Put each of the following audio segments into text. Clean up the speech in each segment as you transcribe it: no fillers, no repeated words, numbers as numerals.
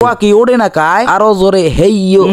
কি ওড়ে না কায় আরো জোরে হেইয়ো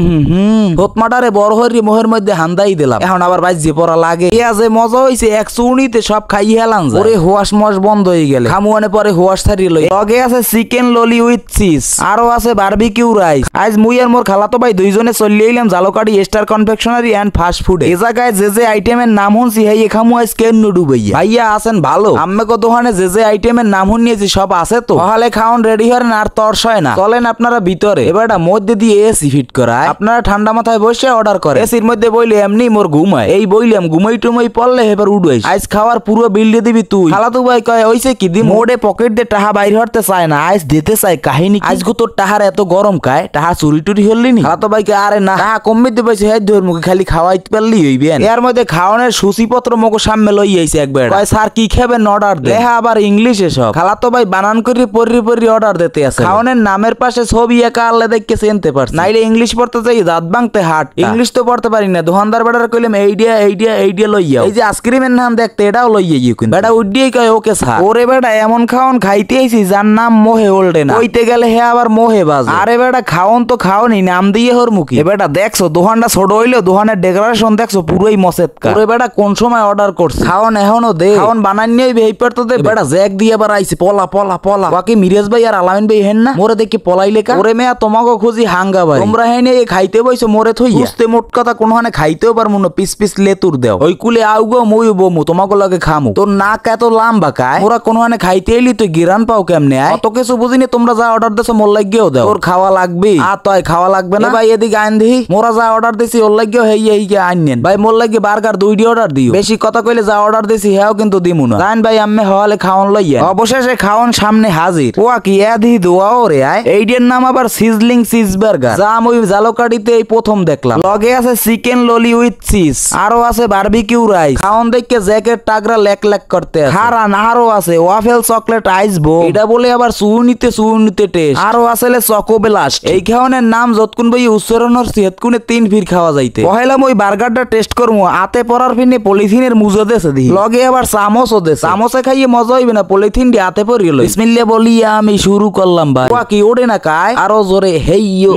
থতমাটারে বড় হরি মোহের মধ্যে হান্দাই দিলাম। এখন আবার বাজে পড়া লাগে যে মজা হইছে এক চুনিতে সব খাই হেলাম ওরে হোয়াশ মশ বন্ধ হয়ে গেলে খামুয়ানে পরে হোয়াশ ছাড়ি লই লগে আছে চিকেন ললি উইথ চিজ আরো আছে বারবিকিউ রাইস। আজ মুই আর মোর খালাতো ভাই দুইজনে চলে এলাম Jalkari star confectionery and fast food. এই জায়গায় যে আইটেমের নাম শুনছি হেই খামু আজ কেন ডুবাইয়া ভাইয়া আছেন ভালো আম্মে কো দোকানে যে আইটেমের নাম শুনিয়েছি সব আছে তো তাহলে খাওন রেডি হরেন আর তরস হয় না। চলেন আপনারা ভিতরে এবারটা মধ্যে দিয়ে এসি ফিট করায় আপনারা ঠান্ডা মাথায় বসে অর্ডার করে এসির মধ্যে বইলে এমনি মোর ঘুমায় এই বইলাম ঘুমাই টুমাই পড়লে এবার উড়াইস আইস খাওয়ার পুরো বিল দিয়ে দিবি তুই। খালাতু ভাই কয় হইছে কি দি মোড়ে পকেট দিয়ে টাহা বাইর হতে চায় না আইস দিতে চাই কাহিনী আজগো তোর টাহার এত গরম কায় টাহা চুরি টুরি হলি নি। খালাতো ভাই কে আরে না টাহা কমবে দিতে পাইছে হেড ধর মুখে খালি খাওয়াইতে পারলি হইবে এর মধ্যে খাওয়ানোর সূচিপত্র মোকে সামনে লই আইছে একবার কয় স্যার কি খাবেন অর্ডার দে হ্যাঁ আবার ইংলিশে সব। খালাতো ভাই বানান করে পরি অর্ডার দিতে আছে খাওয়ানোর নামের পাশে ছবি একা আল্লাহ দেখকে চিনতে পারছ নাইলে ইংলিশ পড়তে যাই দাঁত ভাঙতে হাট ইংলিশ তো পড়তে পারি না দোকানদার বেটার কইলাম এইডিয়া লইয়া এই যে আইসক্রিমের নাম দেখতে এটাও লইয়া গিয়ে কিন্তু বেটা উড্ডিয়ে কয় ওকে স্যার ওরে বেটা এমন খাওন খাইতে আইছি যার নাম মোহে ওল্ডে না কইতে গেলে হে আবার মোহে বাজ আরে বেটা খাওন তো খাওনি নাম দিয়ে হর মুখি এ বেটা দেখছো দোকানটা ছোট হইলো দোকানের ডেকোরেশন দেখছো পুরোই মসেদকা ওরে বেটা কোন সময় অর্ডার করছ খাওন এখনো দে খাওন বানান নিয়ে বেইপার তো দে বেটা জ্যাক দিয়ে আবার আইছে পলা বাকি মিরাজ ভাই আর আলামিন ভাই হেন না মোরে দেখি পলাইলে কা ওরে মেয়া তোমাকে খুঁজি হাঙ্গা ভাই তোমরা হেনে খাইতে বইছো মোরে থই বুঝতে মোট কথা কোনখানে খাইতেও পারমু না পিস লেতুর দেও ওই কুলে আউগো মই বমু তোমাকে লাগে খামু তোর নাক এত লাম্বা কায় মোরা কোনখানে খাইতে এলি তুই গিরান পাও কেমনে আয় অত কিছু বুঝিনি তোমরা যা অর্ডার দিছো মোর লাগিও দাও তোর খাওয়া লাগবে আর তয় খাওয়া লাগবে না ভাই এদিকে আইন দিই মোরা যা অর্ডার দিছি ওর লাগিও হেইকে আইনেন ভাই মোর লাগি বার্গার 2টি অর্ডার দিও বেশি কথা কইলে যা অর্ডার দিছি হেও কিন্তু দিমু না জান ভাই আম্মে হওয়ালে খাওন লইয়া অবশেষে খাওন সামনে হাজির ওয়া কি এদি দোয়াও রে আয় এইটার নাম আবার সিজলিং চিজ বার্গার যা আমি জালকাড়িতে এই প্রথম দেখলাম লগে আছে চিকেন ললি উইথ চিজ আরো আছে বারবিকিউ রাইস খাওন দেখে জ্যাকেট টাগরা লেক করতে আছে হারান আরো আছে ওয়াফেল চকলেট আইস বো এটা বলে আবার সুউনিতে টেস্ট আরো আছে চকো ব্লাস্ট এই খাওনের নাম যতকুন বই উচ্চারণর সেতকুনে 3 ফির খাওয়া যাইতে পহেলাম ওই বার্গারটা টেস্ট করমু আতে পরার ফিনে পলিথিনের মুজো দেছে দি লগে আবার চামচও দেছে চামচে খাইয়ে মজা হইবে না পলিথিন দি আতে পড়িল বিসমিল্লাহ বলিয়া আমি শুরু করলাম ভাই ওয়া কি ওড়ে না কায় আরো জোরে হেইয়ো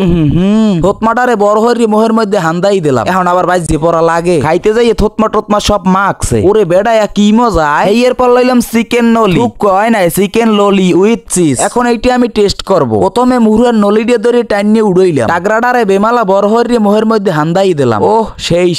থতমাটারে বড় হরি মোহের মধ্যে হান্দাই দিলাম। এখন আবার বাজে পড়া লাগে খাইতে যাই থতমা সব মাখছে ওরে বেড়া কি মজা এই এর পর লইলাম চিকেন নলি খুব কয় নাই চিকেন ললি উইথ চিজ এখন এইটা আমি টেস্ট করব প্রথমে মুহুর নলি দিয়ে ধরে টাইন নিয়ে উড়াইলাম টাগরাডারে বেমালা বড় হরি মোহের মধ্যে হান্দাই দিলাম ওহ সেই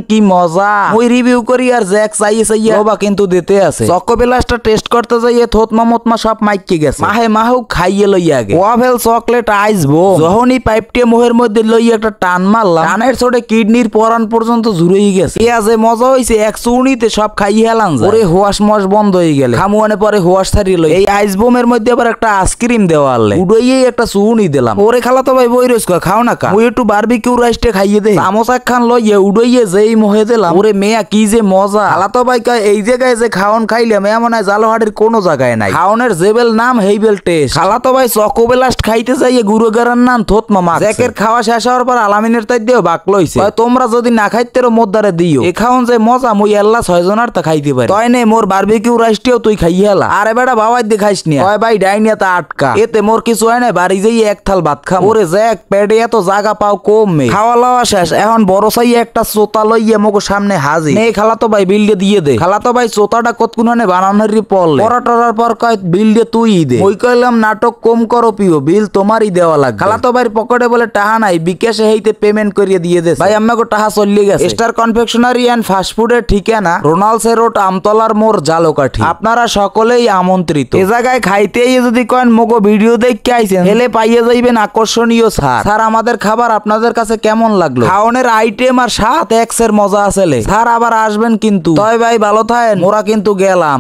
কি মজা ওই রিভিউ করি আর জ্যাক চাইয়ে বাবা কিন্তু দিতে আছে চকো বেলাসটা টেস্ট করতে যাইয়ে থতমা সব মাইকে গেছে মাহু খাইয়ে লইয়া আগে ওয়াফেল চকলেট আইস বো যখনই পাইপটি মোহের মধ্যে লইয়া একটা টান মারলাম টানের ছোটে কিডনির পরান পর্যন্ত জুড়েই গেছে যে মজা হইছে এক চুনিতে সব খাইয়ে হেলাম ওরে হোয়াশ মশ বন্ধ হয়ে গেলে খামুয়ানে পরে হোয়াশ ছাড়ি লই এই আইস বোমের মধ্যে আবার একটা আইসক্রিম দেওয়া আনলে উড়াইয়ে একটা চুনি দিলাম ওরে খালাতো ভাই বই রইস খাও না কা ওই একটু বারবিকিউ রাইসটা খাইয়ে দে চামচ খান লইয়ে উড়াইয়ে যেই মোহে দিলাম ওরে মেয়া কি যে মজা খালাতো ভাই কয় এই জায়গায় যে খাওন খাইলাম এমন হয় জালহাড়ির কোনো জায়গায় নাই খাওনের জেবেল নাম হেইবেল টেস্ট। খালাতো ভাই চকো বেলাস্ট খাইতে যাইয়ে গুরুগারার নাম থতমা জ্যাকের খাওয়া শেষ হওয়ার পর আলামিনের তাই দিও বাক লইছে তোমরা যদি না খাইতে মদ্দারে দিও এ খাওন যে মজা মুই আল্লাহ 6 জনার তা খাইতে পারি তয় নে মোর বারবিকিউ রাইসটিও তুই খাইয়ে হেলা আরে বেটা বাবাই দে খাইস নি কয় ভাই ডাইনিয়া তা আটকা এতে মোর কিছু হয় না বাড়ি যাই এক থাল ভাত খাম ওরে জ্যাক পেটে এত জায়গা পাও কম মে খাওয়া লাওয়া শেষ এখন বড় সাই একটা চোতা লইয়ে মোকে সামনে হাজির নে খালাতো ভাই বিল দিয়ে দে খালাতো ভাই চোতাটা কতকুনহানে বানানোরই পড়লে পরাটরার পর কয় বিল দিয়ে তুই দে ওই কইলাম নাটক কম করো পিও বিল তোমারই দেওয়া লাগবে খালাতো ভাইয়ের পকেটে বলে টাহা নাই বিকাশে হেইতে পেমেন্ট করিয়ে দিয়ে দে ভাই আমাকে টাহা চলে গেছে স্টার কনফেকশনারি এন্ড ফাস্ট ফুডের ঠিকানা রোনালসে রোড আমতলার মোড় জালকাঠি আপনারা সকলেই আমন্ত্রিত এ জায়গায় খাইতে যদি কয়েন মোগো ভিডিও দেখে আইছেন হেলে পাইয়ে যাইবেন আকর্ষণীয় স্যার আমাদের খাবার আপনাদের কাছে কেমন লাগলো খাওনের আইটেম আর 7 এক্সের মজা আছে স্যার আবার আসবেন কিন্তু তয় ভাই ভালো থাকেন মোরা কিন্তু গেলাম।